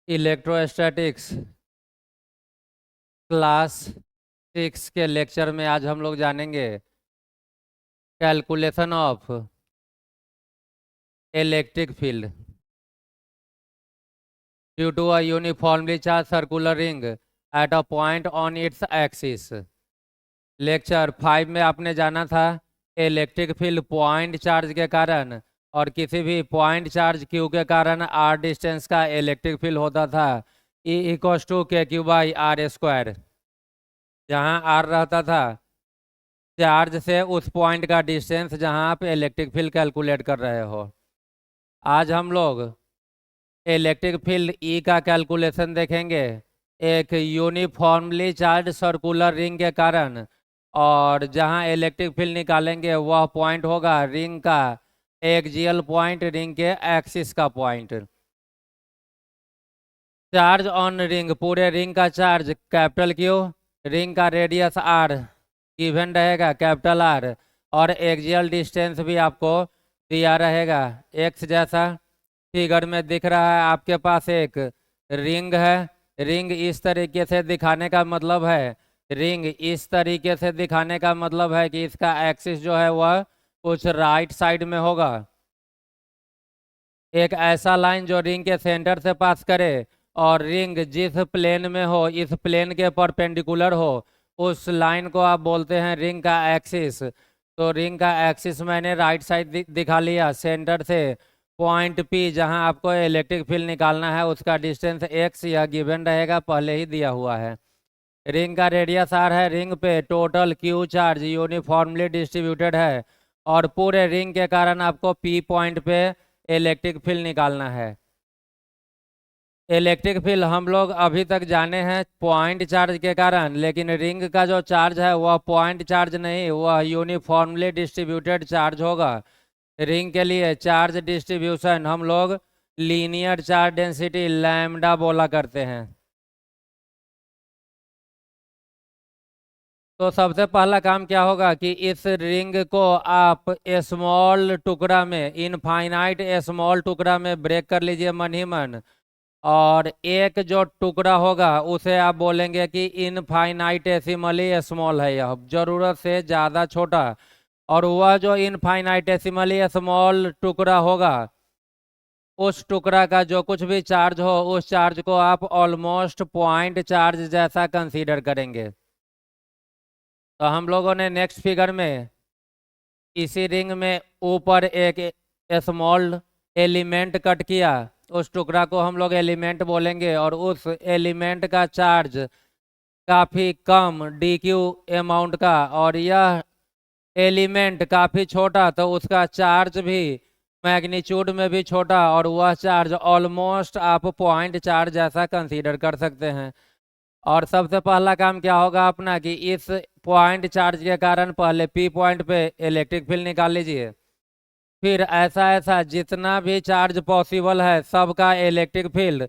Electrostatics class 6 के lecture में आज हम लोग जानेंगे calculation of electric field due to a uniformly charge circular ring at a point on its axis. Lecture 5 में आपने जाना था इलेक्ट्रिक फील्ड पॉइंट चार्ज के कारण और किसी भी पॉइंट चार्ज क्यू के कारण आर डिस्टेंस का इलेक्ट्रिक फील्ड होता था E equals to K Q by R square, जहाँ आर रहता था चार्ज से उस पॉइंट का डिस्टेंस जहाँ आप इलेक्ट्रिक फील्ड कैलकुलेट कर रहे हो। आज हम लोग इलेक्ट्रिक फील्ड ई का कैलकुलेशन देखेंगे एक यूनिफॉर्मली चार्ज सर्कुलर रिंग के कारण, और जहाँ इलेक्ट्रिक फील्ड निकालेंगे वह पॉइंट होगा रिंग का एक्सियल पॉइंट, रिंग के एक्सिस का पॉइंट। चार्ज ऑन रिंग, पूरे रिंग का चार्ज कैपिटल क्यू, रिंग का रेडियस आर गिवन रहेगा कैपिटल आर, और एक्सियल डिस्टेंस भी आपको दिया रहेगा एक्स, जैसा फिगर में दिख रहा है। आपके पास एक रिंग है, रिंग इस तरीके से दिखाने का मतलब है, रिंग इस तरीके से दिखाने का मतलब है कि इसका एक्सिस जो है वह कुछ राइट साइड में होगा। एक ऐसा लाइन जो रिंग के सेंटर से पास करे और रिंग जिस प्लेन में हो, इस प्लेन के परपेंडिकुलर हो, उस लाइन को आप बोलते हैं रिंग का एक्सिस। तो रिंग का एक्सिस मैंने राइट साइड दिखा लिया। सेंटर से पॉइंट पी जहां आपको इलेक्ट्रिक फील्ड निकालना है उसका डिस्टेंस एक्स या गिवन रहेगा, पहले ही दिया हुआ है। रिंग का रेडियस आर है, रिंग पे total Q charge uniformly distributed है, और पूरे रिंग के कारण आपको पी पॉइंट पे इलेक्ट्रिक फील्ड निकालना है। इलेक्ट्रिक फील्ड हम लोग अभी तक जाने हैं पॉइंट चार्ज के कारण, लेकिन रिंग का जो चार्ज है वह पॉइंट चार्ज नहीं, वह यूनिफॉर्मली डिस्ट्रीब्यूटेड चार्ज होगा। रिंग के लिए चार्ज डिस्ट्रीब्यूशन हम लोग लीनियर चार्ज डेंसिटी लैम्डा बोला करते हैं। तो सबसे पहला काम क्या होगा कि इस रिंग को आप स्मॉल टुकड़ा में, इनफाइनाइट स्मॉल टुकड़ा में ब्रेक कर लीजिए मन ही मन, और एक जो टुकड़ा होगा उसे आप बोलेंगे कि इनफाइनाइटेसिमली स्मॉल है, यह जरूरत से ज़्यादा छोटा। और वह जो इनफाइनाइटेसिमली स्मॉल टुकड़ा होगा, उस टुकड़ा का जो कुछ भी चार्ज हो उस चार्ज को आप ऑलमोस्ट पॉइंट चार्ज जैसा कंसीडर करेंगे। तो हम लोगों ने नेक्स्ट फिगर में इसी रिंग में ऊपर एक स्मॉल एलिमेंट कट किया, उस टुकड़ा को हम लोग एलिमेंट बोलेंगे, और उस एलिमेंट का चार्ज काफ़ी कम डी क्यू अमाउंट का, और यह एलिमेंट काफ़ी छोटा तो उसका चार्ज भी मैग्नीट्यूड में भी छोटा, और वह चार्ज ऑलमोस्ट आप पॉइंट चार्ज जैसा कंसीडर कर सकते हैं। और सबसे पहला काम क्या होगा अपना कि इस पॉइंट चार्ज के कारण पहले पी पॉइंट पे इलेक्ट्रिक फील्ड निकाल लीजिए। फिर ऐसा ऐसा जितना भी चार्ज पॉसिबल है सबका इलेक्ट्रिक फील्ड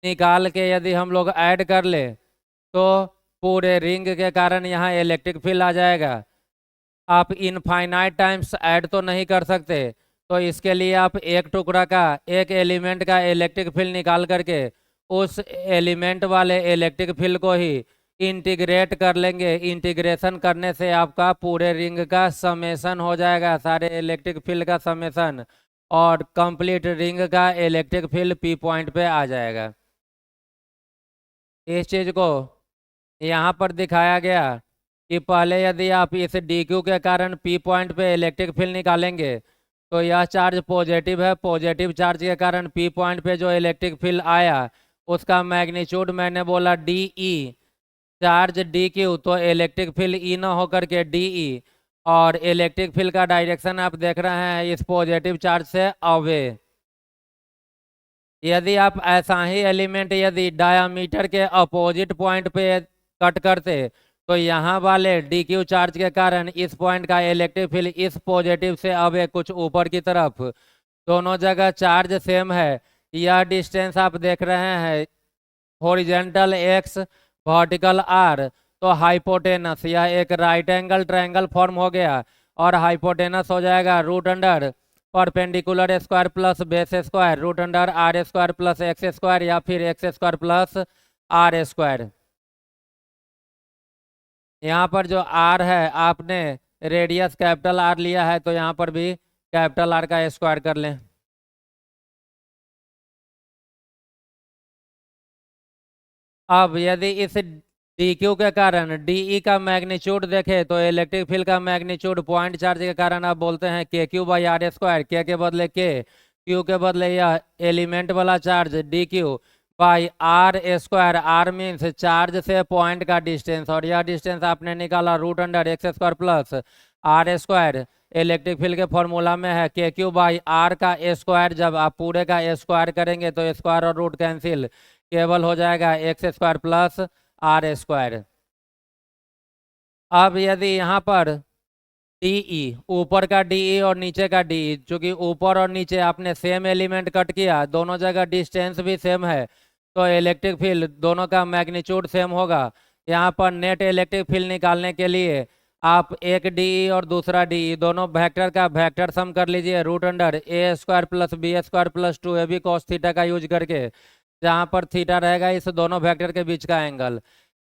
निकाल के यदि हम लोग ऐड कर ले तो पूरे रिंग के कारण यहाँ इलेक्ट्रिक फील्ड आ जाएगा। आप इनफाइनाइट टाइम्स ऐड तो नहीं कर सकते, तो इसके लिए आप एक टुकड़ा का, एक एलिमेंट का इलेक्ट्रिक फील्ड निकाल करके उस एलिमेंट वाले इलेक्ट्रिक फील्ड को ही इंटीग्रेट कर लेंगे। इंटीग्रेशन करने से आपका पूरे रिंग का समेशन हो जाएगा, सारे इलेक्ट्रिक फील्ड का समेशन, और कंप्लीट रिंग का इलेक्ट्रिक फील्ड पी पॉइंट पे आ जाएगा। इस चीज़ को यहाँ पर दिखाया गया कि पहले यदि आप इस डी क्यू के कारण पी पॉइंट पे इलेक्ट्रिक फील्ड निकालेंगे तो यह चार्ज पॉजिटिव है, पॉजिटिव चार्ज के कारण पी पॉइंट पे जो इलेक्ट्रिक फील्ड आया उसका मैग्नीट्यूड मैंने बोला D E, charge D Q तो इलेक्ट्रिक फील्ड ई ना होकर के डी ई, और इलेक्ट्रिक फील्ड का डायरेक्शन आप देख रहे हैं इस पॉजिटिव चार्ज से अवे। यदि आप ऐसा ही एलिमेंट यदि डायामीटर के अपोजिट पॉइंट पे कट करते तो यहाँ वाले डी क्यू चार्ज के कारण इस पॉइंट का इलेक्ट्रिक फील्ड इस पॉजिटिव से अवे कुछ ऊपर की तरफ, दोनों जगह चार्ज सेम है। यह डिस्टेंस आप देख रहे हैं हॉरिजेंटल एक्स, वर्टिकल आर, तो हाइपोटेनस यह एक राइट एंगल ट्रायंगल फॉर्म हो गया, और हाइपोटेनस हो जाएगा root under perpendicular square plus base square root under R square plus X square या फिर X square plus are square. यहाँ पर जो आर है आपने रेडियस कैपिटल आर लिया है तो यहाँ पर भी कैपिटल आर का स्क्वायर कर लें। अब यदि इस डी क्यू के कारण डीई का मैग्नीट्यूड देखें तो इलेक्ट्रिक फील्ड का मैग्नीट्यूड पॉइंट चार्ज के कारण आप बोलते हैं के क्यू बाई आर स्क्वायर, के बदले के, क्यू के बदले यह एलिमेंट वाला charge D Q by R square. R means charge से पॉइंट का डिस्टेंस और यह डिस्टेंस आपने निकाला root under X square plus are square. Electric field के फॉर्मूला में है के क्यू बाई आर का स्क्वायर। जब आप पूरे का स्क्वायर करेंगे तो स्क्वायर और रूट कैंसिल, केवल हो जाएगा X square plus are square. अब यदि यहाँ पर डीई, ऊपर का डीई और नीचे का डीई, चूंकि ऊपर और नीचे आपने सेम एलिमेंट कट किया, दोनों जगह डिस्टेंस भी सेम है तो इलेक्ट्रिक फील्ड दोनों का मैग्नीट्यूड सेम होगा। यहाँ पर नेट इलेक्ट्रिक फील्ड निकालने के लिए आप एक डीई और दूसरा डीई दोनों वेक्टर का वेक्टर सम कर लीजिए root under A square plus B square plus 2ab cos theta का यूज करके, जहाँ पर थीटा रहेगा इस दोनों वेक्टर के बीच का एंगल।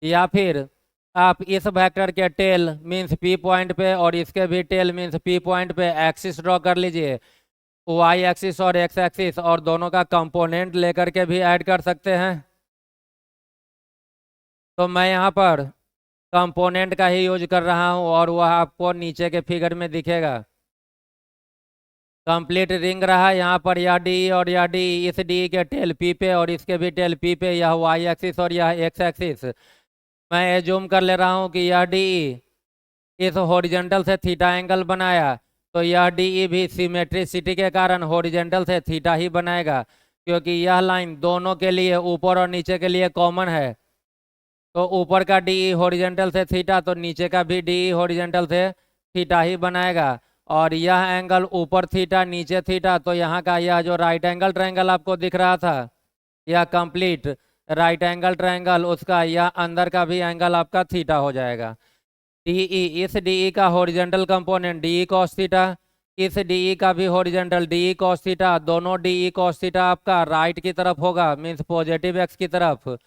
या फिर आप इस वेक्टर के टेल मीन्स पी पॉइंट पे और इसके भी टेल मीन्स पी पॉइंट पे एक्सिस ड्रॉ कर लीजिए, वाई एक्सिस और एक्स एक्सिस, और दोनों का कंपोनेंट लेकर के भी ऐड कर सकते हैं। तो मैं यहाँ पर कंपोनेंट का ही यूज कर रहा हूँ और वह आपको नीचे के फिगर में दिखेगा। कंप्लीट रिंग रहा यहाँ पर यह डी और यह डी, इस डी के टेल पी पे और इसके भी टेल पी पे, यह वाई एक्सिस और यह एक्स एक्सिस। मैं एज्यूम कर ले रहा हूँ कि यह डी इस हॉरिजॉन्टल से थीटा एंगल बनाया तो यह डी भी सिमेट्रिसिटी के कारण हॉरिजॉन्टल से थीटा ही बनाएगा, क्योंकि यह लाइन दोनों के लिए ऊपर और नीचे के लिए कॉमन है। तो ऊपर का डी हॉरिजॉन्टल से थीटा तो नीचे का भी डी हॉरिजॉन्टल से थीटा ही बनाएगा। और यह एंगल ऊपर थीटा नीचे थीटा, तो यहाँ का यह जो राइट एंगल ट्रायंगल आपको दिख रहा था, यह कंप्लीट राइट एंगल ट्रायंगल, उसका यह अंदर का भी एंगल आपका थीटा हो जाएगा। डीई, इस डीई का horizontal component DE cos theta, इस डीई का भी हॉरिजॉन्टल डीई cos थीटा, दोनों डीई cos थीटा आपका राइट की तरफ होगा मीन्स पॉजिटिव एक्स की तरफ।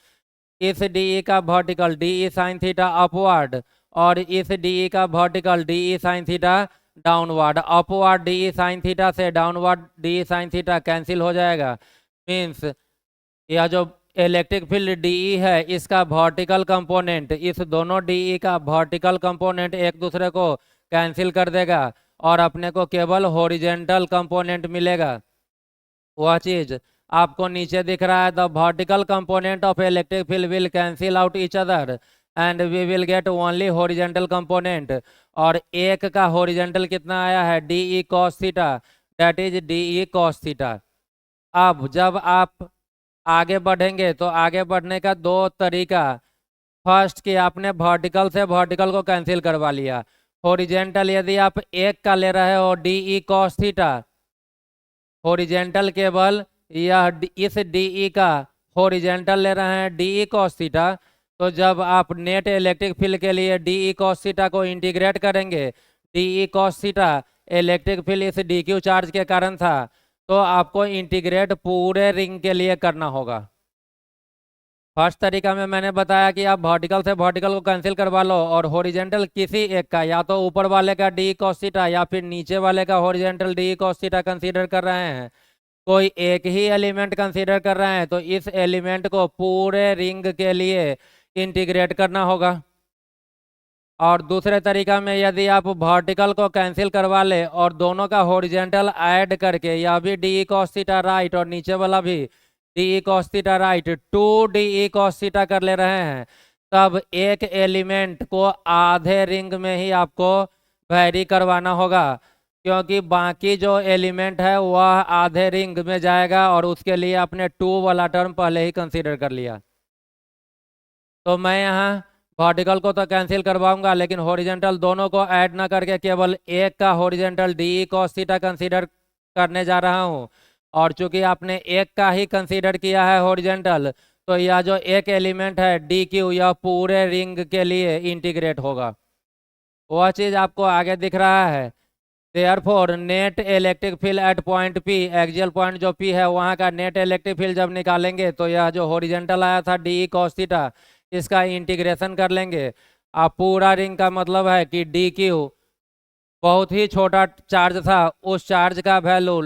इस डीई का vertical DE sine theta upward और इस डीई का vertical DE sine theta downward. Upward DE sine theta से downward DE sine theta cancel हो जाएगा, मीन्स यह जो इलेक्ट्रिक फील्ड डीई है इसका वर्टिकल कंपोनेंट, इस दोनों डीई का वर्टिकल कंपोनेंट एक दूसरे को कैंसिल कर देगा और अपने को केवल हॉरिजॉन्टल कंपोनेंट मिलेगा। वह चीज आपको नीचे दिख रहा है, the vertical component of electric field will cancel out each other and we will get only horizontal component. और एक का हॉरिजॉन्टल कितना आया है, DE cos theta, that is DE cos theta. अब जब आप आगे बढ़ेंगे तो आगे बढ़ने का दो तरीका, फर्स्ट कि आपने वर्टिकल से वर्टिकल को कैंसिल करवा लिया। हॉरिजॉन्टल यदि आप एक का ले रहे हो डीई cos थीटा, हॉरिजॉन्टल केवल यह इस डीई का हॉरिजॉन्टल ले रहे हैं डीई cos थीटा, तो जब आप नेट इलेक्ट्रिक फील्ड के लिए डीई cos थीटा को इंटीग्रेट करेंगे, DE cos theta electric field इस डी क्यू चार्ज के कारण था, तो आपको इंटीग्रेट पूरे रिंग के लिए करना होगा। फर्स्ट तरीका में मैंने बताया कि आप वर्टिकल से वर्टिकल को कैंसिल करवा लो और हॉरिजॉन्टल किसी एक का, या तो ऊपर वाले का डी cos थीटा या फिर नीचे वाले का horizontal D cos theta consider कर रहे हैं, कोई एक ही एलिमेंट कंसीडर कर रहे हैं तो इस एलिमेंट को पूरे रिंग के लिए इंटीग्रेट करना होगा। और दूसरे तरीका में यदि आप वर्टिकल को कैंसिल करवा ले और दोनों का हॉरिजॉन्टल ऐड करके, या भी डी cos थीटा राइट और नीचे वाला भी D cos theta right, 2 cos theta कर ले रहे हैं, तब एक एलिमेंट को आधे रिंग में ही आपको वेरी करवाना होगा, क्योंकि बाकी जो एलिमेंट है वह आधे रिंग में जाएगा और उसके लिए आपने 2 वाला टर्म पहले ही कंसीडर कर लिया। तो मैं यहाँ वर्टिकल को तो कैंसिल करवाऊंगा लेकिन हॉरिजॉन्टल दोनों को ऐड ना करके केवल एक का horizontal D cos theta consider करने जा रहा हूँ। और चूंकि आपने एक का ही कंसीडर किया है हॉरिजॉन्टल, तो यह जो एक एलिमेंट है डी क्यू, यह पूरे रिंग के लिए इंटीग्रेट होगा। वह चीज़ आपको आगे दिख रहा है। Therefore net electric field at point P, axial point जो पी है वहां का नेट इलेक्ट्रिक फील्ड जब निकालेंगे तो यह जो हॉरिजॉन्टल आया था डी कॉस थीटा, इसका इंटीग्रेशन कर लेंगे। अब पूरा रिंग का मतलब है कि डी क्यू बहुत ही छोटा चार्ज था, उस चार्ज का वैल्यू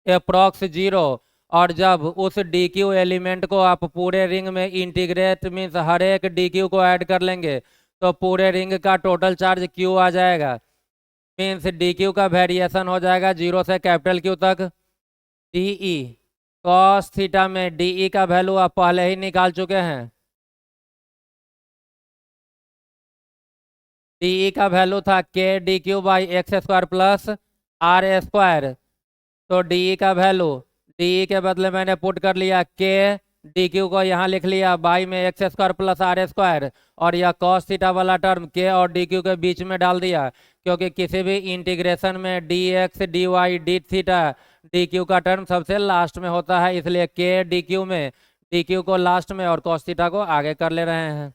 अप्रोक्स 0, और जब उस डी क्यू एलिमेंट को आप पूरे रिंग में इंटीग्रेट मीन्स हर एक डी क्यू को ऐड कर लेंगे तो पूरे रिंग का टोटल चार्ज क्यू आ जाएगा। मीन्स डी क्यू का वेरिएशन हो जाएगा 0 से कैपिटल क्यू तक। डीई कॉस थीटा में डीई का वैल्यू आप पहले ही निकाल चुके हैं। डीई का वैल्यू था K D Q by X square plus are square. तो डीई का वैल्यू, डीई के बदले मैंने पुट कर लिया के डी क्यू को यहाँ लिख लिया बाई में x square plus are square, और यह कॉस थीटा वाला टर्म के और डी क्यू के बीच में डाल दिया, क्योंकि किसी भी इंटीग्रेशन में D X D Y D theta D Q का टर्म सबसे लास्ट में होता है, इसलिए के डी क्यू में डी क्यू को लास्ट में और कॉस थीटा को आगे कर ले रहे हैं।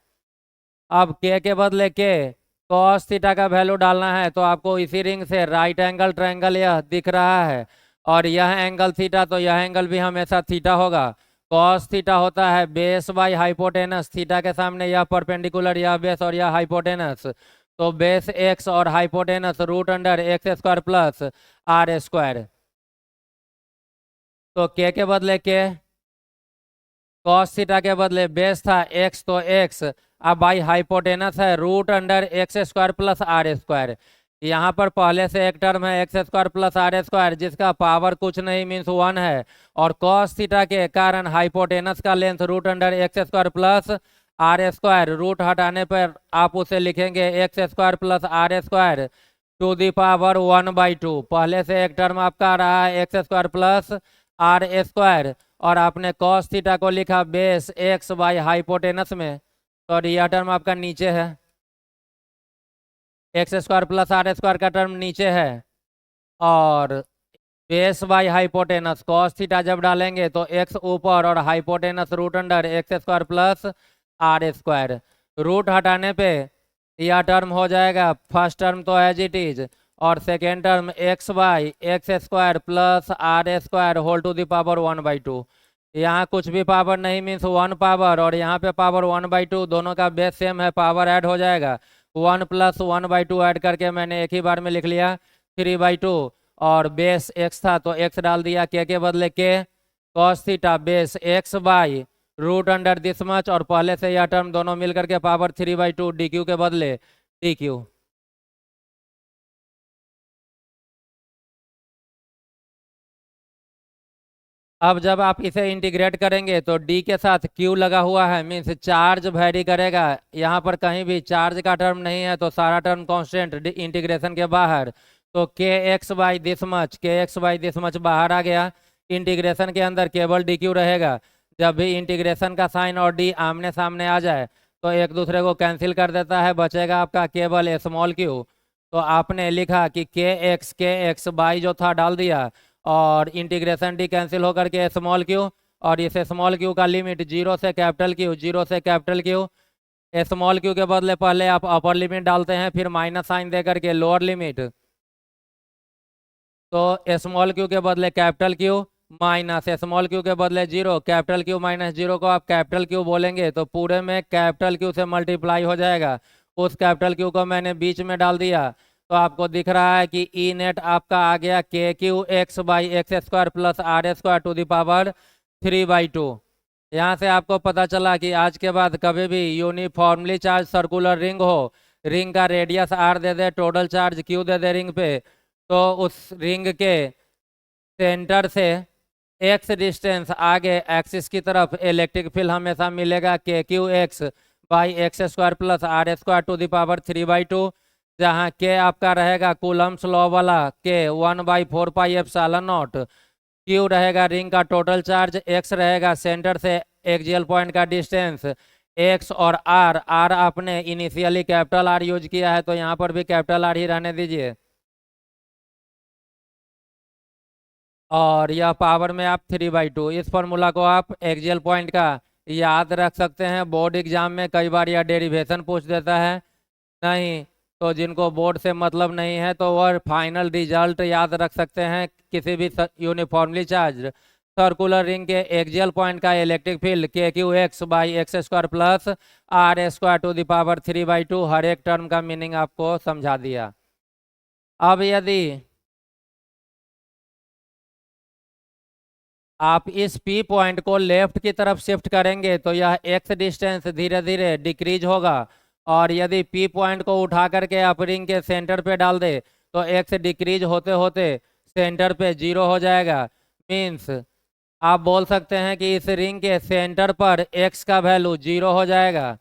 अब के बदले के कॉस थीटा का वैल्यू डालना है, तो आपको इसी रिंग से राइट एंगल ट्रायंगल यह दिख रहा है, और यह एंगल थीटा, तो यह एंगल भी हमेशा थीटा होगा। कॉस थीटा होता है बेस बाई हाइपोटेनस, थीटा के सामने यह परपेंडिकुलर, यह बेस और यह हाइपोटेनस, तो बेस एक्स और hypotenuse root under X square plus are square. तो के बदले के, कॉस थीटा के बदले बेस था एक्स तो एक्स, अब बाई हाइपोटेनस है root under X square plus are square. यहाँ पर पहले से एक टर्म है x square plus are square जिसका पावर कुछ नहीं मीन्स 1 है, और कॉस थीटा के कारण हाइपोटेनस का length root under X square plus are square, root हटाने पर आप उसे लिखेंगे x square plus are square to the power 1/2। पहले से एक टर्म आपका आ रहा है x square plus are square, और आपने कॉस थीटा को लिखा बेस एक्स बाई हाइपोटेनस में, तो यह टर्म आपका नीचे है, x square plus are square का टर्म नीचे है, और base by hypotenuse cos theta जब डालेंगे तो एक्स ऊपर और hypotenuse root under X square plus are square. Root हटाने पे यह टर्म हो जाएगा, फर्स्ट टर्म तो एज इट इज, और second term X by X square plus are square whole to the power 1/2। यहाँ कुछ भी पावर नहीं मीन्स 1 पावर, और यहाँ पे पावर 1/2, दोनों का बेस सेम है, पावर ऐड हो जाएगा, 1 + 1/2 ऐड करके मैंने एक ही बार में लिख लिया 3/2, और बेस एक्स था तो एक्स डाल दिया, के बदले के cos theta base X by root under this much, और पहले से यह टर्म दोनों मिलकर के पावर 3/2 डी क्यू के बदले डी क्यू। अब जब आप इसे इंटीग्रेट करेंगे तो d के साथ q लगा हुआ है, मीन्स चार्ज वेरी करेगा, यहाँ पर कहीं भी चार्ज का टर्म नहीं है, तो सारा टर्म कांस्टेंट इंटीग्रेशन के बाहर, तो kx by this much, kx by this much बाहर आ गया, इंटीग्रेशन के अंदर केवल dq रहेगा। जब भी इंटीग्रेशन का साइन और d आमने सामने आ जाए तो एक दूसरे को कैंसिल कर देता है, बचेगा आपका केवल स्मॉल q। तो आपने लिखा कि kx बाई जो था डाल दिया, और इंटीग्रेशन डी कैंसिल होकर के स्मॉल क्यू, और इस स्मॉल क्यू का लिमिट 0 से कैपिटल क्यू, 0 से कैपिटल क्यू। स्मॉल क्यू के बदले पहले आप अपर लिमिट डालते हैं, फिर माइनस साइन दे करके लोअर लिमिट, तो स्मॉल क्यू के बदले capital Q minus small Q के बदले 0, कैपिटल क्यू माइनस 0 को आप कैपिटल क्यू बोलेंगे तो पूरे में कैपिटल क्यू से मल्टीप्लाई हो जाएगा। उस कैपिटल क्यू को मैंने बीच में डाल दिया, तो आपको दिख रहा है कि ई नेट आपका आ गया K Q X by X square plus are square to the power 3/2। यहाँ से आपको पता चला कि आज के बाद कभी भी यूनिफॉर्मली चार्ज सर्कुलर रिंग हो, रिंग का रेडियस आर दे दे, टोटल चार्ज क्यू दे दे रिंग पे, तो उस रिंग के सेंटर से एक्स डिस्टेंस आगे एक्सिस की तरफ इलेक्ट्रिक फील्ड हमेशा मिलेगा K Q X by X square plus are square to the power 3/2, जहाँ के आपका रहेगा कूलम्स लॉ वाला के 1/4 पाई एप्सिलॉन नॉट, क्यू रहेगा रिंग का टोटल चार्ज, एक्स रहेगा सेंटर से एक्सियल पॉइंट का डिस्टेंस, एक्स और आर, आर आपने इनिशियली कैपिटल आर यूज किया है तो यहाँ पर भी कैपिटल आर ही रहने दीजिए, और यह पावर में आप 3/2। इस फॉर्मूला को आप एक्सियल पॉइंट का याद रख सकते हैं, बोर्ड एग्जाम में कई बार यह डेरिवेशन पूछ देता है। नहीं, तो जिनको बोर्ड से मतलब नहीं है तो वह फाइनल रिजल्ट याद रख सकते हैं। किसी भी यूनिफॉर्मली चार्ज सर्कुलर रिंग के एक्सियल पॉइंट का electric field K Q X by X square plus are square to the power 3/2, हर एक टर्म का मीनिंग आपको समझा दिया। अब यदि आप इस P पॉइंट को लेफ्ट की तरफ शिफ्ट करेंगे तो यह x डिस्टेंस धीरे धीरे डिक्रीज होगा, और यदि P पॉइंट को उठा करके आप रिंग के सेंटर पे डाल दे तो x डिक्रीज होते होते सेंटर पे 0 हो जाएगा। मीन्स आप बोल सकते हैं कि इस रिंग के सेंटर पर x का वैल्यू 0 हो जाएगा।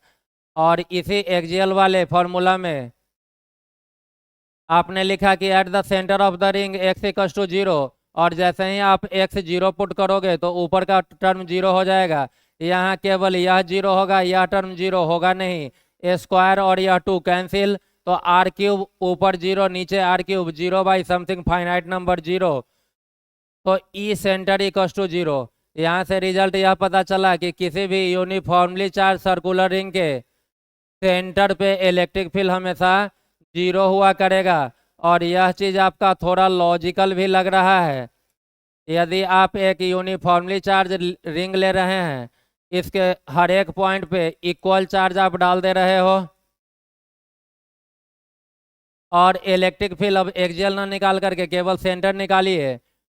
और इसी एक्सियल वाले फॉर्मूला में आपने लिखा कि at the centre of the ring x equals to 0, और जैसे ही आप x 0 पुट करोगे तो ऊपर का टर्म 0 हो जाएगा। यहाँ केवल यह 0 होगा, यह टर्म 0 होगा नहीं। स्क्वायर और यह 2 कैंसिल, तो आर क्यूब ऊपर 0 नीचे R cube 0 by something finite number 0, तो ई सेंटर इक्वल्स टू 0। यहाँ से रिजल्ट यह पता चला कि किसी भी यूनिफॉर्मली चार्ज सर्कुलर रिंग के सेंटर पे इलेक्ट्रिक फील्ड हमेशा 0 हुआ करेगा। और यह चीज़ आपका थोड़ा लॉजिकल भी लग रहा है। यदि आप एक यूनिफॉर्मली चार्ज रिंग ले रहे हैं, इसके हर एक पॉइंट पे इक्वल चार्ज आप डाल दे रहे हो, और इलेक्ट्रिक फील्ड अब एक्सियल ना निकाल करके केवल सेंटर निकालिए,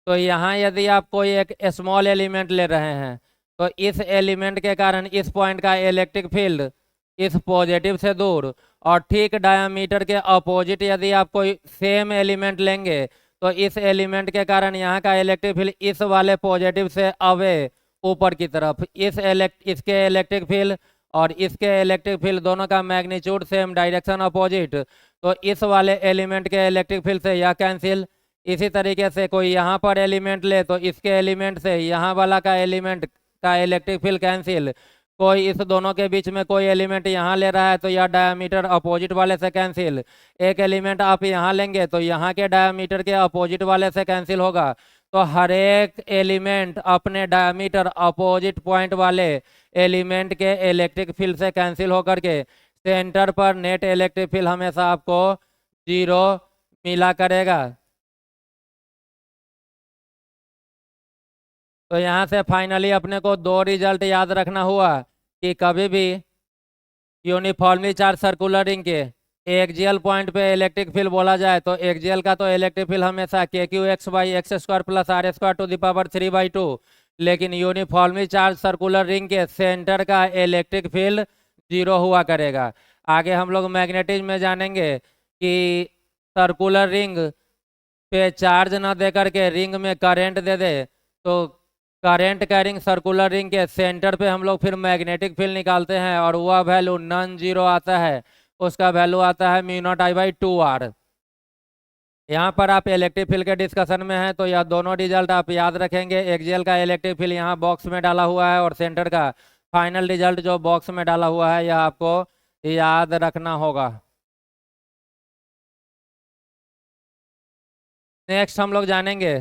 तो यहाँ यदि आप कोई एक स्मॉल एलिमेंट ले रहे हैं तो इस एलिमेंट के कारण इस पॉइंट का इलेक्ट्रिक फील्ड इस पॉजिटिव से दूर, और ठीक डायमीटर के अपोजिट यदि आप कोई सेम एलिमेंट लेंगे तो इस एलिमेंट के कारण यहाँ का इलेक्ट्रिक फील्ड इस वाले पॉजिटिव से अवे ऊपर की तरफ। इसके इलेक्ट्रिक फील्ड और इसके इलेक्ट्रिक फील्ड दोनों का मैग्नीट्यूड सेम, डायरेक्शन अपोजिट, तो इस वाले एलिमेंट के इलेक्ट्रिक फील्ड से यह कैंसिल। इसी तरीके से कोई यहाँ पर एलिमेंट ले तो इसके एलिमेंट से यहाँ वाला का एलिमेंट का इलेक्ट्रिक फील्ड कैंसिल। कोई इस दोनों के बीच में कोई एलिमेंट यहाँ ले रहा है तो यह डायमीटर अपोजिट वाले से कैंसिल। एक एलिमेंट आप यहाँ लेंगे तो यहाँ के डायमीटर के अपोजिट वाले से कैंसिल होगा। तो हर एक एलिमेंट अपने डायमीटर अपोजिट पॉइंट वाले एलिमेंट के इलेक्ट्रिक फील्ड से कैंसिल होकर के सेंटर पर नेट इलेक्ट्रिक फील्ड हमेशा आपको 0 मिला करेगा। तो यहाँ से फाइनली अपने को 2 रिजल्ट याद रखना हुआ कि कभी भी यूनिफॉर्मली चार्ज सर्कुलर रिंग के एक्सियल पॉइंट पे इलेक्ट्रिक फील्ड बोला जाए तो एक्सियल का तो इलेक्ट्रिक फील्ड हमेशा K Q X by X square plus are square to the power 3/2, लेकिन यूनिफॉर्मली चार्ज सर्कुलर रिंग के सेंटर का इलेक्ट्रिक फील्ड 0 हुआ करेगा। आगे हम लोग मैग्नेटिज्म में जानेंगे कि सर्कुलर रिंग पे चार्ज ना दे करके रिंग में करंट दे दे तो करंट कैरिंग सर्कुलर रिंग के सेंटर पे हम लोग फिर मैग्नेटिक फील्ड निकालते हैं, और वह वैल्यू नॉन जीरो आता है। उसका वैल्यू आता है μ0I/2R। यहाँ पर आप इलेक्ट्रिक फील्ड के डिस्कशन में है तो यह दोनों रिजल्ट आप याद रखेंगे। एक्सियल का इलेक्ट्रिक फील्ड यहाँ बॉक्स में डाला हुआ है, और सेंटर का फाइनल रिजल्ट जो बॉक्स में डाला हुआ है यह आपको याद रखना होगा। नेक्स्ट हम लोग जानेंगे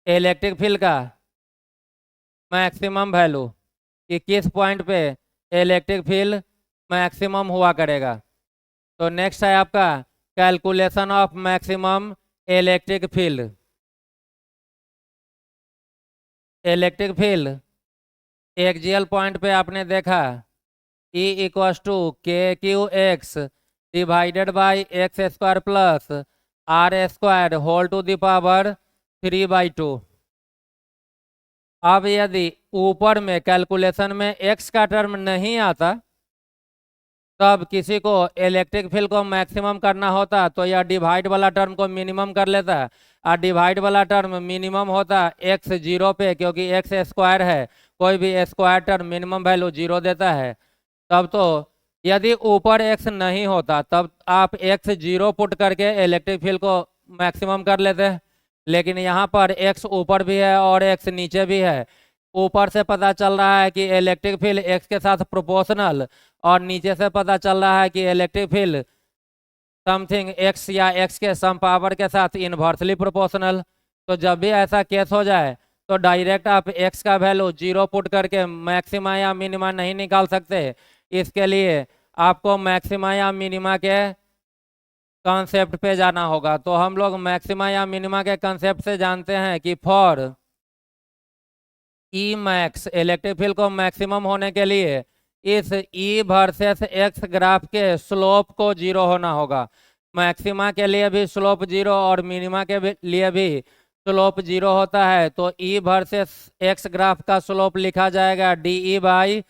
इलेक्ट्रिक फील्ड का मैक्सिमम वैल्यू, कि किस पॉइंट पे इलेक्ट्रिक फील्ड मैक्सिमम हुआ करेगा। तो नेक्स्ट है आपका calculation of maximum electric field. Electric field axial point पे आपने देखा E equals to K Q X divided by X square plus are square whole to the power 3/2। अब यदि ऊपर में कैलकुलेशन में x का टर्म नहीं आता, तब किसी को इलेक्ट्रिक फील्ड को मैक्सिमम करना होता तो यह डिवाइड वाला टर्म को मिनिमम कर लेता, और डिवाइड वाला टर्म मिनिमम होता x 0 पे, क्योंकि x स्क्वायर है, कोई भी स्क्वायर टर्म मिनिमम वैल्यू 0 देता है। तब तो यदि ऊपर x नहीं होता तब आप x 0 पुट करके इलेक्ट्रिक फील्ड को मैक्सिमम कर लेते, लेकिन यहाँ पर x ऊपर भी है और x नीचे भी है। ऊपर से पता चल रहा है कि इलेक्ट्रिक फील्ड x के साथ प्रोपोर्शनल, और नीचे से पता चल रहा है कि इलेक्ट्रिक फील्ड समथिंग x या x के सम पावर के साथ इन्वर्सली प्रोपोर्शनल। तो जब भी ऐसा केस हो जाए तो डायरेक्ट आप x का वैल्यू 0 पुट करके मैक्सिमा या मिनिमा नहीं निकाल सकते। इसके लिए आपको मैक्सिमा या मिनिमा के कॉन्सेप्ट पे जाना होगा। तो हम लोग मैक्सिमा या मिनिमा के कॉन्सेप्ट से जानते हैं कि for E max, electric field को मैक्सिमम होने के लिए इस ई वर्सेस एक्स ग्राफ के स्लोप को 0 होना होगा। मैक्सिमा के लिए भी स्लोप 0 और मिनिमा के लिए भी स्लोप 0 होता है। तो ई वर्सेस एक्स ग्राफ का स्लोप लिखा जाएगा D by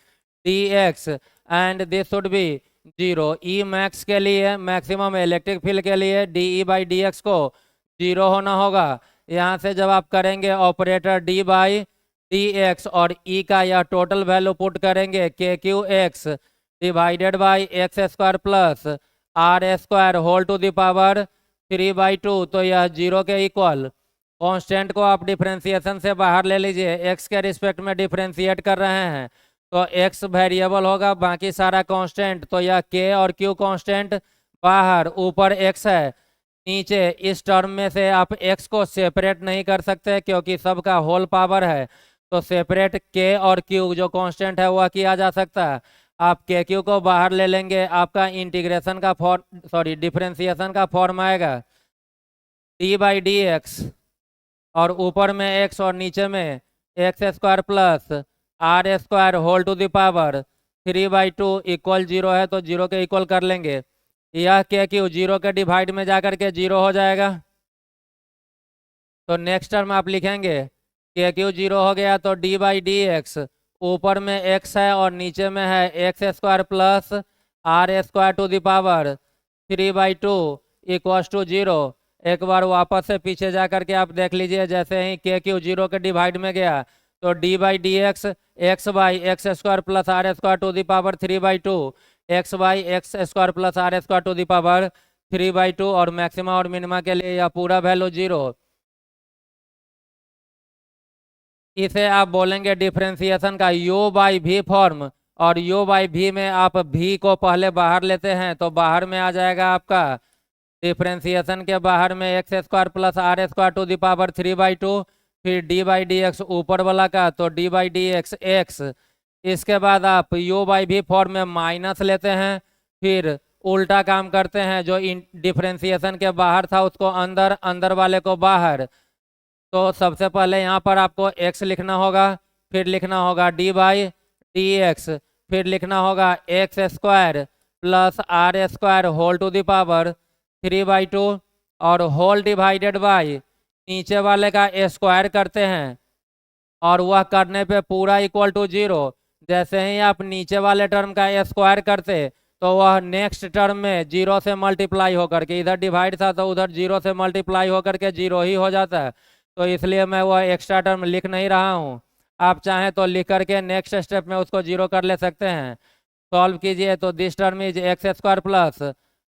D x and this should be 0। E max के लिए, मैक्सिमम इलेक्ट्रिक फील्ड के लिए डी बाई डी एक्स को 0 होना होगा। यहाँ से जब आप करेंगे operator D by D X और ई का यह टोटल वैल्यू पुट करेंगे K Q X divided by X square plus are square whole to the power 3/2, तो यह 0 के इक्वल। कांस्टेंट को आप डिफरेंशिएशन से बाहर ले लीजिए, एक्स के रिस्पेक्ट में डिफरेंशिएट कर रहे हैं तो एक्स वेरिएबल होगा, बाकी सारा कांस्टेंट। तो यह के और क्यू कांस्टेंट बाहर, ऊपर एक्स है नीचे। इस टर्म में से आप एक्स को सेपरेट नहीं कर सकते क्योंकि सबका होल पावर है, तो सेपरेट के और क्यू जो कांस्टेंट है वह किया जा सकता है। आप के क्यू को बाहर ले लेंगे, आपका इंटीग्रेशन का डिफरेंशिएशन का फॉर्म आएगा डी बाई डी एक्स और ऊपर में एक्स और नीचे में x square plus are square whole to the power 3/2 equal 0 है तो 0 के इक्वल कर लेंगे। यह के क्यू 0 के डिवाइड में जाकर के 0 हो जाएगा। तो नेक्स्ट टर्म आप लिखेंगे के क्यू 0 हो गया तो डी बाई डी एक्स, ऊपर में एक्स है और नीचे में है x square plus are square to the power 3/2 equal to 0। एक बार वापस से पीछे जा करके आप देख लीजिए, जैसे ही के क्यू 0 के डिवाइड में गया तो D by D X X by X square plus are square to the power 3/2, X by X square plus are square to the power 3/2 और मैक्सिमा और मिनिमा के लिए यह पूरा वैल्यू 0। इसे आप बोलेंगे डिफरेंशिएशन का u बाई वी फॉर्म, और u बाई वी में आप v को पहले बाहर लेते हैं तो बाहर में आ जाएगा आपका डिफरेंशिएशन के बाहर में x square plus are square to the power 3/2, फिर डी बाई डी एक्स ऊपर वाला का तो D by D X x. इसके बाद आप u बाई वी फॉर्म में माइनस लेते हैं, फिर उल्टा काम करते हैं, जो डिफरेंशिएशन के बाहर था उसको अंदर, अंदर वाले को बाहर। तो सबसे पहले यहाँ पर आपको x लिखना होगा, फिर लिखना होगा डी बाई डी एक्स, फिर लिखना होगा X square plus are square whole to the power 3/2 और होल डिवाइडेड बाई नीचे वाले का स्क्वायर करते हैं और वह करने पे पूरा इक्वल टू 0। जैसे ही आप नीचे वाले टर्म का स्क्वायर करते तो वह नेक्स्ट टर्म में 0 से मल्टीप्लाई होकर के, इधर डिवाइड था तो उधर 0 से मल्टीप्लाई होकर के 0 ही हो जाता है। तो इसलिए मैं वह एक्स्ट्रा टर्म लिख नहीं रहा हूँ। आप चाहें तो लिख करके नेक्स्ट स्टेप में उसको 0 कर ले सकते हैं। सॉल्व कीजिए तो this term is X square plus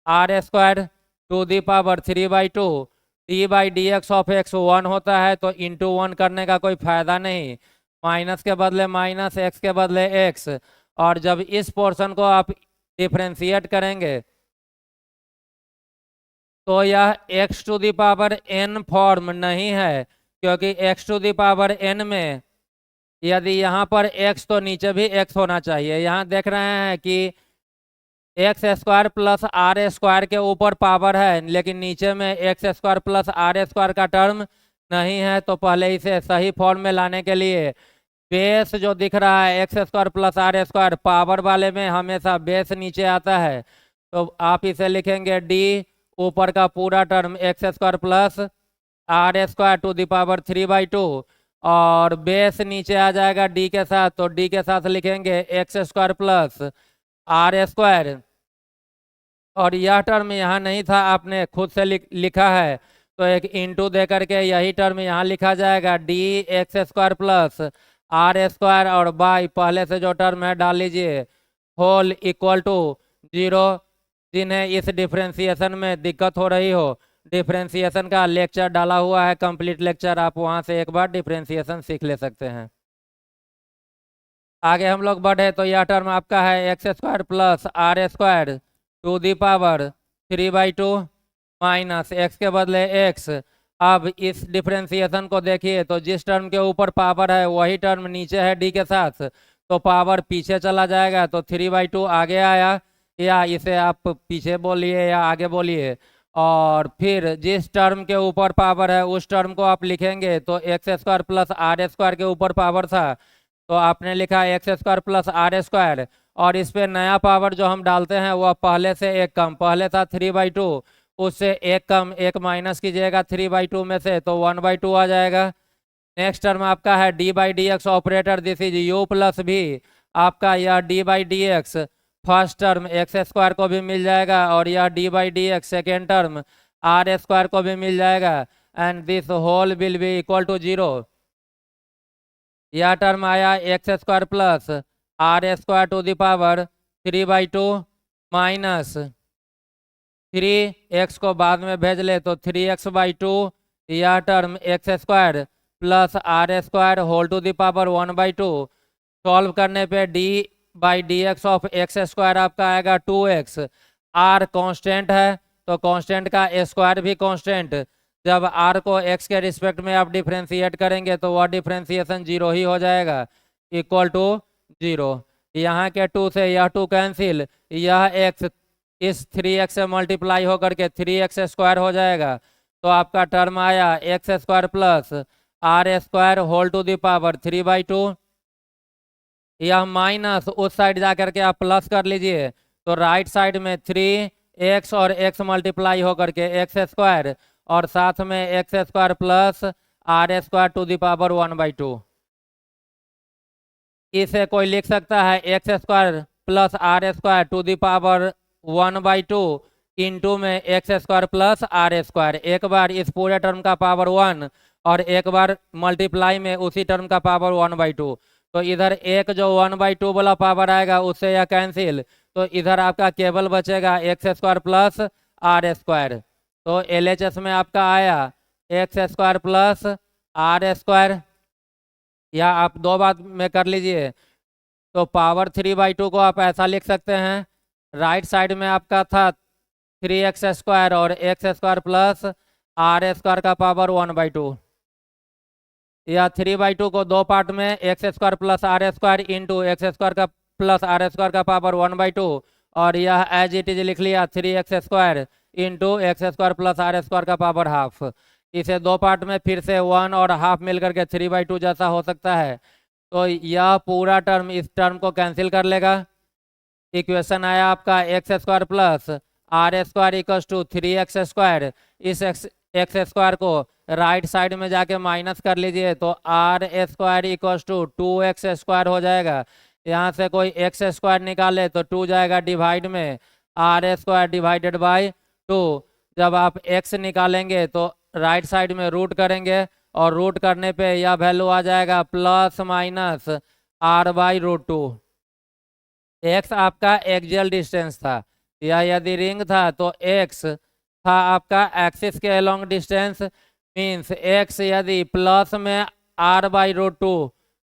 are square to the power 3/2, D by D x of X 1 होता है तो इंटू 1 करने का कोई फायदा नहीं, माइनस के बदले माइनस, एक्स के बदले एक्स। और जब इस पोर्शन को आप डिफ्रेंशिएट करेंगे तो यह x to the power n form नहीं है, क्योंकि x to the power n में यदि यहाँ पर x तो नीचे भी x होना चाहिए। यहाँ देख रहे हैं कि x square plus are square के ऊपर पावर है लेकिन नीचे में x square plus are square का टर्म नहीं है। तो पहले इसे सही फॉर्म में लाने के लिए बेस जो दिख रहा है x square plus are square, power वाले में हमेशा बेस नीचे आता है, तो आप इसे लिखेंगे डी ऊपर का पूरा term x square plus are square to the power 3/2 और बेस नीचे आ जाएगा डी के साथ, तो डी के साथ लिखेंगे x square plus are square. और यह टर्म यहाँ नहीं था, आपने खुद से लिखा है तो एक इंटू दे करके यही टर्म यहाँ लिखा जाएगा d x square plus are square और बाई पहले से जो टर्म है डाल लीजिए होल इक्वल टू 0। जिन्हें इस डिफरेंशिएशन में दिक्कत हो रही हो, डिफरेंशिएशन का लेक्चर डाला हुआ है, कंप्लीट लेक्चर, आप वहाँ से एक बार डिफरेंशिएशन सीख ले सकते हैं। आगे हम लोग बढ़े तो यह टर्म आपका है x square plus are square to the power 3/2 minus x के बदले एक्स। अब इस डिफरेंशिएशन को देखिए तो जिस टर्म के ऊपर पावर है वही टर्म नीचे है डी के साथ, तो पावर पीछे चला जाएगा तो 3/2 आगे आया। या इसे आप पीछे बोलिए या आगे बोलिए, और फिर जिस टर्म के ऊपर पावर है उस टर्म को आप लिखेंगे। तो x square plus are square के ऊपर पावर था तो आपने लिखा x square plus are square, और इस पे नया पावर जो हम डालते हैं वह पहले से एक कम, पहले था 3/2, उससे एक कम, एक माइनस कीजिएगा 3/2 में से तो 1/2 आ जाएगा। नेक्स्ट टर्म आपका है d by D x operator, this is u plus भी, आपका यह d by D x first term x square को भी मिल जाएगा, और यह d by D x second term r square को भी मिल जाएगा, and this whole will be equal to 0। यह टर्म आया x square plus are square to the power 3/2 minus 3x को बाद में भेज ले तो 3x/2, यह term x square plus are square whole to the power 1/2। Solve करने पे d by D x of x square आपका आएगा 2x। आर कांस्टेंट है तो कांस्टेंट का स्क्वायर भी कांस्टेंट, जब आर को एक्स के रिस्पेक्ट में आप डिफ्रेंशिएट करेंगे तो वह डिफ्रेंशिएशन 0 ही हो जाएगा, इक्वल टू 0। यहाँ के 2 से यह 2 कैंसिल, यह x इस 3x से मल्टीप्लाई होकर के 3x स्क्वायर हो जाएगा। तो आपका टर्म आया x square plus are square whole to the power 3/2। यह माइनस उस साइड जा करके आप प्लस कर लीजिए, तो राइट साइड में 3x और x मल्टीप्लाई होकर के एक्स स्क्वायर, और साथ में x square plus are square to the power 1/2। इसे कोई लिख सकता है x square plus are square to the power 1/2 into में x square plus are square, एक बार इस पूरे टर्म का पावर 1 और एक बार मल्टीप्लाई में उसी टर्म का पावर 1/2। तो इधर एक जो 1/2 वाला पावर आएगा उससे यह कैंसिल, तो इधर आपका केवल बचेगा x square plus are square. तो LHS में आपका आया x square plus are square, या आप दो बात में कर लीजिए। तो पावर 3/2 को आप ऐसा लिख सकते हैं, राइट साइड में आपका था 3x स्क्वायर और x square plus are square का पावर 1/2, या 3/2 को दो पार्ट में x square plus are square into x square का प्लस आर स्क्वायर का पावर 1/2, और यह एज इट इज लिख लिया 3x square into x square plus are square का पावर हाफ। इसे दो पार्ट में फिर से 1 और हाफ मिलकर के 3/2 जैसा हो सकता है। तो यह पूरा टर्म इस टर्म को कैंसिल कर लेगा। इक्वेशन आया आपका x square plus are square equal to 3x square. इस एक्स स्क्वायर को राइट साइड में जाके माइनस कर लीजिए तो r square equal to 2x square हो जाएगा। यहाँ से कोई एक्स स्क्वायर निकाले तो 2 जाएगा डिवाइड में, आर स्क्वायर डिवाइडेड बाई 2। जब आप x निकालेंगे तो राइट साइड में रूट करेंगे, और रूट करने पे यह वैल्यू आ जाएगा प्लस माइनस r/√2। x आपका एक्सियल डिस्टेंस था, या यदि रिंग था तो x था आपका एक्सिस के अलोंग डिस्टेंस, मीन्स x यदि प्लस में r/√2,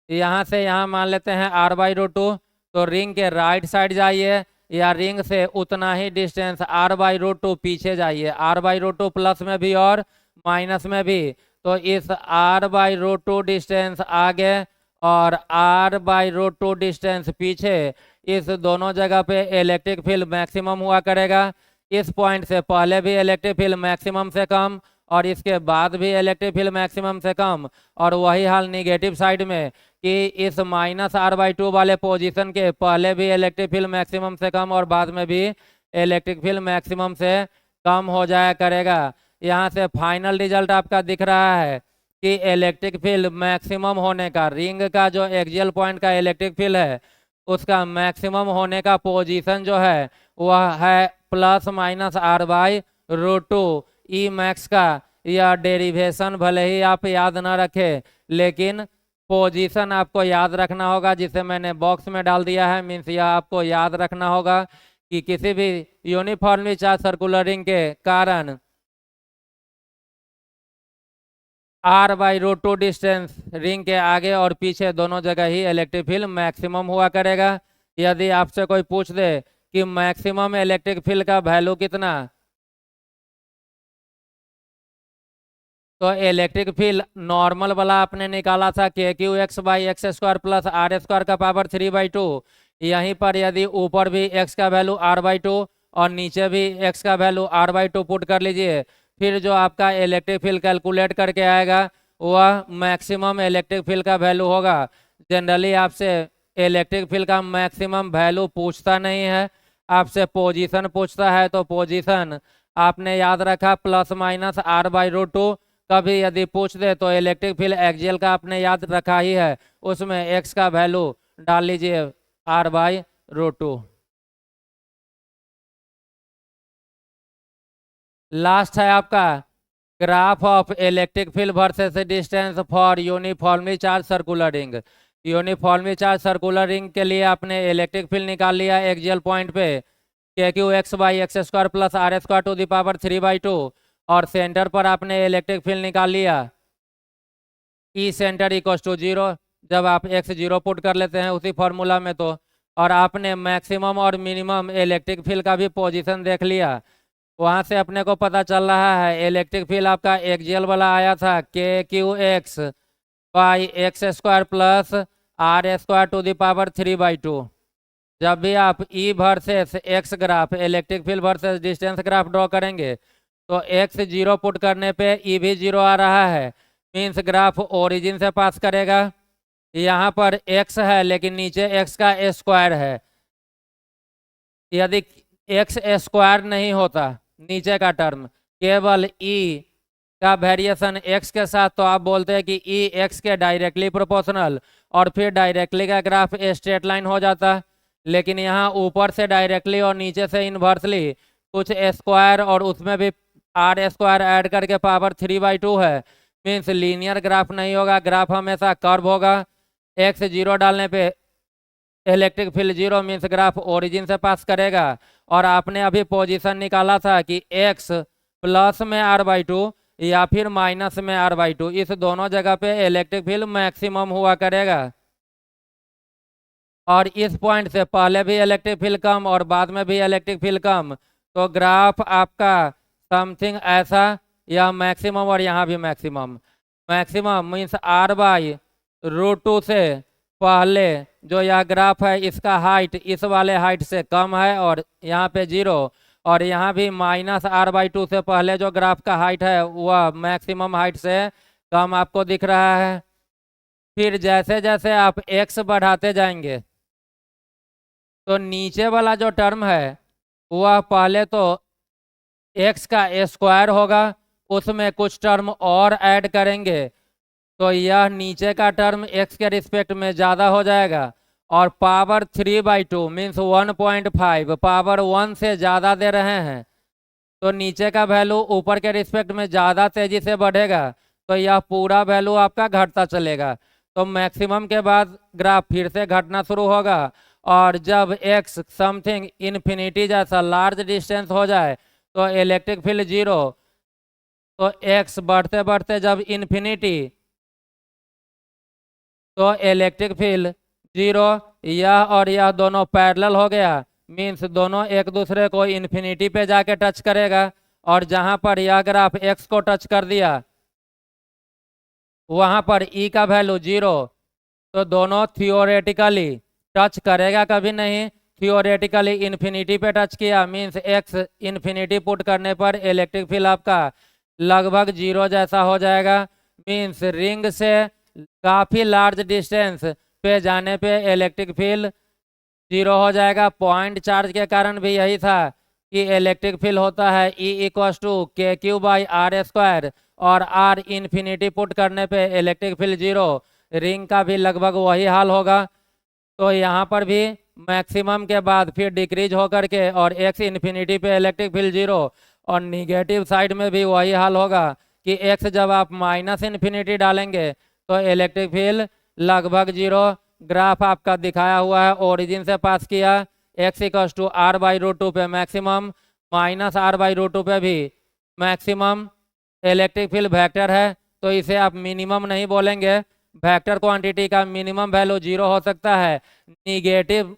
यहाँ से यहाँ मान लेते हैं r/√2, तो रिंग के राइट साइड जाइए या रिंग से उतना ही डिस्टेंस r/√2 पीछे जाइए, r/√2 प्लस में भी और माइनस में भी। तो इस r/√2 डिस्टेंस आगे और r/√2 डिस्टेंस पीछे, इस दोनों जगह पे इलेक्ट्रिक फील्ड मैक्सिमम हुआ करेगा। इस पॉइंट से पहले भी इलेक्ट्रिक फील्ड मैक्सिमम से कम, और इसके बाद भी इलेक्ट्रिक फील्ड मैक्सिमम से कम, और वही हाल निगेटिव साइड में कि इस -r/2 वाले पोजीशन के पहले भी इलेक्ट्रिक फील्ड मैक्सिमम से कम और बाद में भी इलेक्ट्रिक फील्ड मैक्सिमम से कम हो जाया करेगा। यहाँ से फाइनल रिजल्ट आपका दिख रहा है कि इलेक्ट्रिक फील्ड मैक्सिमम होने का, रिंग का जो एक्सियल पॉइंट का इलेक्ट्रिक फील्ड है उसका मैक्सिमम होने का पोजीशन जो है वह है ±r/√2। ई मैक्स का यह डेरिवेशन भले ही आप याद ना रखें, लेकिन पोजीशन आपको याद रखना होगा, जिसे मैंने बॉक्स में डाल दिया है। मीन्स यह आपको याद रखना होगा कि किसी भी यूनिफॉर्मली चार्ज सर्कुलर रिंग के कारण r/√2 डिस्टेंस रिंग के आगे और पीछे दोनों जगह ही इलेक्ट्रिक फील्ड मैक्सिमम हुआ करेगा। यदि आपसे कोई पूछ दे कि मैक्सिमम इलेक्ट्रिक फील्ड का वैल्यू कितना, तो इलेक्ट्रिक फील्ड नॉर्मल वाला आपने निकाला था KQ x/x² प्लस r² का पावर 3/2। यहीं पर यदि ऊपर भी x का वैल्यू r/2 और नीचे भी x का वैल्यू r/2 पुट कर लीजिए, फिर जो आपका इलेक्ट्रिक फील्ड कैलकुलेट करके आएगा वह मैक्सिमम इलेक्ट्रिक फील्ड का वैल्यू होगा। जनरली आपसे इलेक्ट्रिक फील्ड का मैक्सिमम वैल्यू पूछता नहीं है, आपसे पोजीशन पूछता है। तो पोजीशन आपने याद रखा ±r/√2। कभी यदि पूछ दे तो इलेक्ट्रिक फील्ड एक्सियल का आपने याद रखा ही है, उसमें x का वैल्यू डाल लीजिए r/√2। लास्ट है आपका graph of electric field versus distance for uniformly charge circular ring. Uniformly charge circular ring के लिए आपने इलेक्ट्रिक फील्ड निकाल लिया एक्सियल पॉइंट पे kq(x/x²+r²⁴/2 और सेंटर पर आपने इलेक्ट्रिक फील्ड निकाल लिया E सेंटर = 0 जब आप x 0 पुट कर लेते हैं उसी फॉर्मूला में तो। और आपने मैक्सिमम और मिनिमम इलेक्ट्रिक फील्ड का भी पोजीशन देख लिया, वहां से अपने को पता चल रहा है इलेक्ट्रिक फील्ड आपका एक्सियल वाला आया था kq(x/x²+r²⁴/2। जब भी आप E versus x graph electric field versus distance graph draw करेंगे तो x 0 पुट करने पे E भी 0 आ रहा है, मीन्स ग्राफ ओरिजिन से पास करेगा। यहाँ पर x है लेकिन नीचे x का स्क्वायर है। यदि x स्क्वायर नहीं होता नीचे का टर्म, केवल E का वेरिएशन x के साथ, तो आप बोलते हैं कि E x के डायरेक्टली प्रोपोर्शनल और फिर डायरेक्टली का ग्राफ स्ट्रेट लाइन हो जाता। लेकिन यहाँ ऊपर से डायरेक्टली और नीचे से इन्वर्सली कुछ स्क्वायर और उसमें भी r² ऐड करके पावर 3/2 है, मीन्स लीनियर ग्राफ नहीं होगा, ग्राफ हमेशा कर्व होगा। x 0 डालने पे electric field 0 means graph origin से पास करेगा। और आपने अभी पोजीशन निकाला था कि x प्लस में r/2 या फिर माइनस में r/2, इस दोनों जगह पे इलेक्ट्रिक फील्ड मैक्सिमम हुआ करेगा। और इस पॉइंट से पहले भी इलेक्ट्रिक फील्ड कम और बाद में भी इलेक्ट्रिक फील्ड कम, तो ग्राफ आपका समथिंग ऐसा, या मैक्सिमम और यहाँ भी मैक्सिमम। मैक्सिमम मीन्स r/√2 से पहले जो यह ग्राफ है इसका हाइट इस वाले हाइट से कम है और यहाँ पे 0, और यहाँ भी -r/2 से पहले जो ग्राफ का हाइट है वह मैक्सिमम हाइट से कम आपको दिख रहा है। फिर जैसे जैसे आप x बढ़ाते जाएंगे तो नीचे वाला जो टर्म है वह पहले तो x का स्क्वायर होगा, उसमें कुछ टर्म और ऐड करेंगे तो यह नीचे का टर्म x के रिस्पेक्ट में ज़्यादा हो जाएगा। और पावर 3/2 मीन्स 1.5 पावर 1 से ज़्यादा दे रहे हैं तो नीचे का वैल्यू ऊपर के रिस्पेक्ट में ज़्यादा तेज़ी से बढ़ेगा, तो यह पूरा वैल्यू आपका घटता चलेगा। तो मैक्सिमम के बाद ग्राफ फिर से घटना शुरू होगा, और जब x समथिंग इन्फिनिटी जैसा लार्ज डिस्टेंस हो जाए तो इलेक्ट्रिक फील्ड 0, तो x बढ़ते बढ़ते जब इन्फिनिटी तो इलेक्ट्रिक फील्ड 0, यह और यह दोनों पैरेलल हो गया, मीन्स दोनों एक दूसरे को इन्फिनिटी पे जाके टच करेगा। और जहां पर यह ग्राफ x को टच कर दिया वहां पर E का वैल्यू 0, तो दोनों थियोरेटिकली टच करेगा कभी नहीं, थियोरेटिकली इन्फिनिटी पे टच किया, मीन्स x इन्फिनिटी पुट करने पर इलेक्ट्रिक फील्ड आपका लगभग 0 जैसा हो जाएगा। मीन्स रिंग से काफ़ी लार्ज डिस्टेंस पे जाने पे इलेक्ट्रिक फील्ड 0 हो जाएगा। पॉइंट चार्ज के कारण भी यही था कि इलेक्ट्रिक फील्ड होता है E = kq/r², और r इन्फिनिटी पुट करने पे इलेक्ट्रिक फील्ड 0, रिंग का भी लगभग वही हाल होगा। तो यहाँ पर भी मैक्सिमम के बाद फिर डिक्रीज होकर के और x इन्फिनिटी पे इलेक्ट्रिक फील्ड 0, और निगेटिव साइड में भी वही हाल होगा कि x जब आप -इन्फिनिटी डालेंगे तो इलेक्ट्रिक फील्ड लगभग 0। ग्राफ आपका दिखाया हुआ है, ओरिजिन से पास किया, x = r/√2 पे मैक्सिमम, -r/√2 पे भी मैक्सिमम। इलेक्ट्रिक फील्ड वेक्टर है तो इसे आप मिनिमम नहीं बोलेंगे, वेक्टर क्वांटिटी का मिनिमम वैल्यू 0 हो सकता है। निगेटिव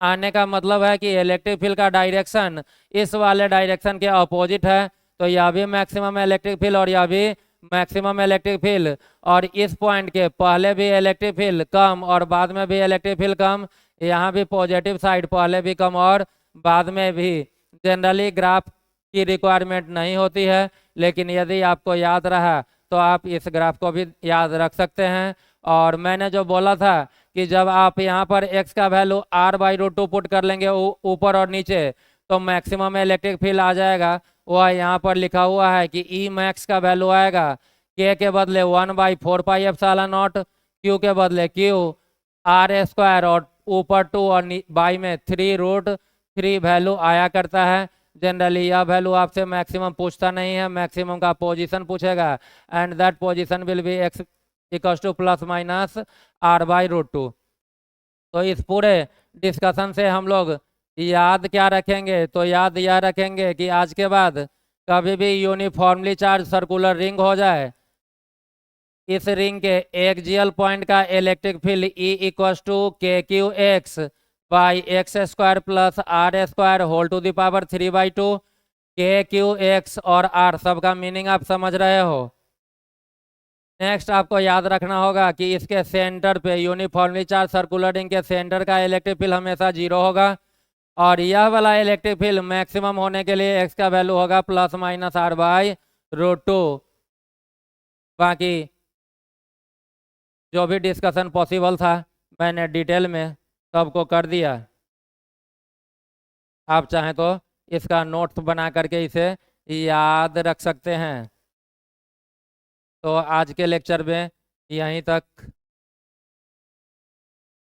आने का मतलब है कि इलेक्ट्रिक फील्ड का डायरेक्शन इस वाले डायरेक्शन के अपोजिट है, तो यह भी मैक्सिमम इलेक्ट्रिक फील्ड और यह भी मैक्सिमम इलेक्ट्रिक फील्ड। और इस पॉइंट के पहले भी इलेक्ट्रिक फील्ड कम और बाद में भी इलेक्ट्रिक फील्ड कम, यहाँ भी पॉजिटिव साइड पहले भी कम और बाद में भी। जनरली ग्राफ की रिक्वायरमेंट नहीं होती है, लेकिन यदि आपको याद रहा तो आप इस ग्राफ को भी याद रख सकते हैं। और मैंने जो बोला था कि जब आप यहाँ पर x का वैल्यू r/√2 पुट कर लेंगे ऊपर और नीचे, तो मैक्सिमम इलेक्ट्रिक फील्ड आ जाएगा। वह यहाँ पर लिखा हुआ है कि ई मैक्स का वैल्यू आएगा k के बदले 1/4πε0, q के बदले q r² और ऊपर 2 और बाई में 3√3 वैल्यू आया करता है। जनरली यह वैल्यू आपसे मैक्सिमम पूछता नहीं है, मैक्सिमम का पोजीशन पूछेगा, and that position will be x = ±r/√2। तो इस पूरे डिस्कशन से हम लोग याद क्या रखेंगे, तो याद यह रखेंगे कि आज के बाद कभी भी यूनिफॉर्मली चार्ज सर्कुलर रिंग हो जाए, इस रिंग के एक्सियल पॉइंट का electric field E = kqx/x² + r² whole to the power 3/2। k, q, x और r सबका मीनिंग आप समझ रहे हो। नेक्स्ट आपको याद रखना होगा कि इसके सेंटर पे यूनिफॉर्मली चार्ज सर्कुलर रिंग के सेंटर का इलेक्ट्रिक फील्ड हमेशा 0 होगा, और यह वाला इलेक्ट्रिक फील्ड मैक्सिमम होने के लिए x का वैल्यू होगा ±r/√2। बाकी जो भी डिस्कशन पॉसिबल था मैंने डिटेल में सबको कर दिया। आप चाहें तो इसका नोट्स बना करके इसे याद रख सकते हैं। तो आज के लेक्चर में यहीं तक